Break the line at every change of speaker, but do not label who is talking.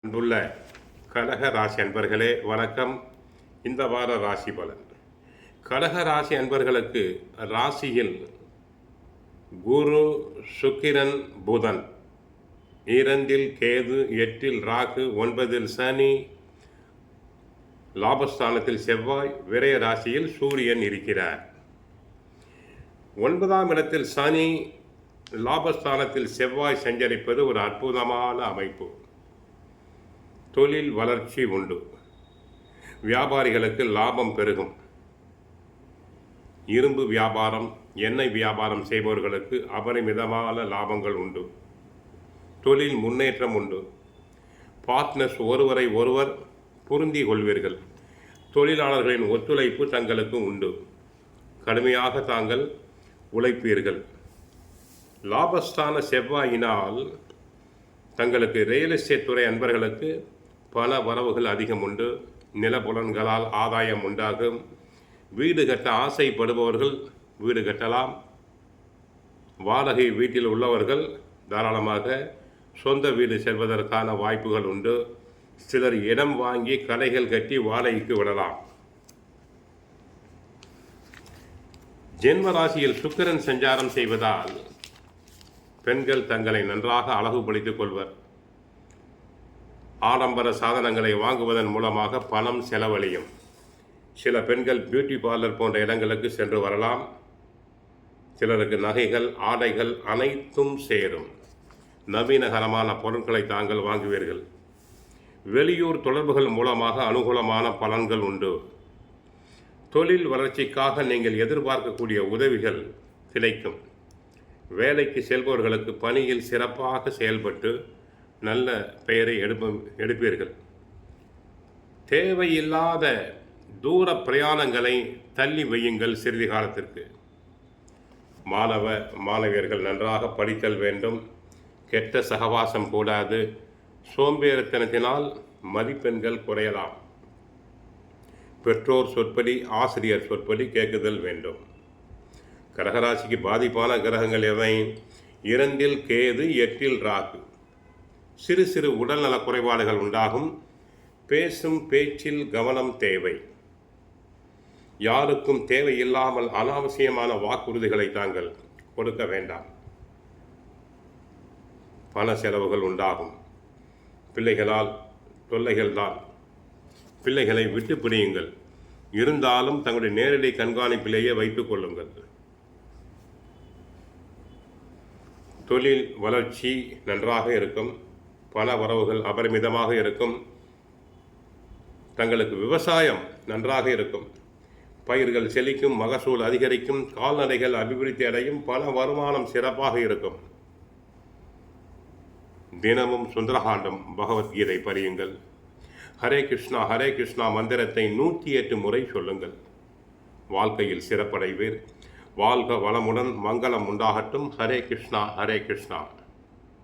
அன்புள்ள கடக ராசி அன்பர்களே வணக்கம். இந்த வார ராசி பலன். கடக ராசி அன்பர்களுக்கு ராசியில் குரு, சுக்கிரன், புதன், 2 கேது, 8 ராகு, 9 சனி, லாபஸ்தானத்தில் செவ்வாய், விரய ராசியில் சூரியன் இருக்கிறார். 9ஆம் இடத்தில் சனி, லாபஸ்தானத்தில் செவ்வாய் சஞ்சரிப்பது ஒரு அற்புதமான அமைப்பு. தொழில் வளர்ச்சி உண்டு. வியாபாரிகளுக்கு லாபம் பெருகும். இரும்பு வியாபாரம், எண்ணெய் வியாபாரம் செய்பவர்களுக்கு அபரிமிதமான லாபங்கள் உண்டு. தொழில் முன்னேற்றம் உண்டு. பார்ட்னர்ஸ் ஒருவரை ஒருவர் பொருந்தி கொள்வீர்கள். தொழிலாளர்களின் ஒத்துழைப்பு தங்களுக்கு உண்டு. கடுமையாக தாங்கள் உழைப்பீர்கள். லாபஸ்தான செவ்வாயினால் தங்களுக்கு ரியல் எஸ்டேட் துறை அன்பர்களுக்கு பல வரவுகள் அதிகம் உண்டு. நிலப்புலன்களால் ஆதாயம் உண்டாகும். வீடு கட்ட ஆசைப்படுபவர்கள் வீடு கட்டலாம். வாடகை வீட்டில் உள்ளவர்கள் தாராளமாக சொந்த வீடு செல்வதற்கான வாய்ப்புகள் உண்டு. சிலர் இடம் வாங்கி கடைகள் கட்டி வாடகைக்கு விடலாம். ஜென்ம ராசியில் சுக்கிரன் சஞ்சாரம் செய்வதால் பெண்கள் தங்களை நன்றாக அழகுபடுத்திக் கொள்வர். ஆடம்பர சாதனங்களை வாங்குவதன் மூலமாக பணம் செலவழியும். சில பெண்கள் பியூட்டி பார்லர் போன்ற இடங்களுக்கு சென்று வரலாம். சிலருக்கு நகைகள், ஆடைகள் அனைத்தும் சேரும். நவீனகரமான பொருட்களை தாங்கள் வாங்குவீர்கள். வெளியூர் தொடர்புகள் மூலமாக அனுகூலமான பலன்கள் உண்டு. தொழில் வளர்ச்சிக்காக நீங்கள் எதிர்பார்க்கக்கூடிய உதவிகள் கிடைக்கும். வேலைக்கு செல்பவர்களுக்கு பணியில் சிறப்பாக செயல்பட்டு நல்ல பெயரை எடுப்பீர்கள். தேவையில்லாத தூர பிரயாணங்களை தள்ளி வையுங்கள். சிறிது காலத்திற்கு மாணவியர்கள் நன்றாக படித்தல் வேண்டும். கெட்ட சகவாசம் கூடாது. சோம்பேறித்தனத்தினால் மதிப்பெண்கள் குறையலாம். பெற்றோர் சொற்படி, ஆசிரியர் சொற்படி கேட்குதல் வேண்டும். கடகராசிக்கு பாதிப்பான கிரகங்கள் எவை? 2 கேது, 8 ராகு. சிறு சிறு உடல்நல குறைபாடுகள் உண்டாகும். பேசும் பேச்சில் கவனம் தேவை. யாருக்கும் தேவையில்லாமல் அனாவசியமான வாக்குறுதிகளை தாங்கள் கொடுக்க வேண்டாம். பண செலவுகள் உண்டாகும். பிள்ளைகளால் தொல்லைகள்தான். பிள்ளைகளை விட்டு பிடியுங்கள். இருந்தாலும் தங்களுடைய நேரடி கண்காணிப்பிலேயே வைத்துக் கொள்ளுங்கள். தொழில் வளர்ச்சி நன்றாக இருக்கும். பண வரவுகள் அபரிமிதமாக இருக்கும். தங்களுக்கு விவசாயம் நன்றாக இருக்கும். பயிர்கள் செழிக்கும். மகசூல் அதிகரிக்கும். கால்நடைகள் அபிவிருத்தி அடையும். பண வருமானம் சிறப்பாக இருக்கும். தினமும் சுந்தரகாண்டம், பகவத்கீதை படியுங்கள். ஹரே கிருஷ்ணா ஹரே கிருஷ்ணா மந்திரத்தை 108 முறை சொல்லுங்கள். வாழ்க்கையில் சிறப்படைவீர். வாழ்க வளமுடன். மங்களம் உண்டாகட்டும். ஹரே கிருஷ்ணா ஹரே கிருஷ்ணா.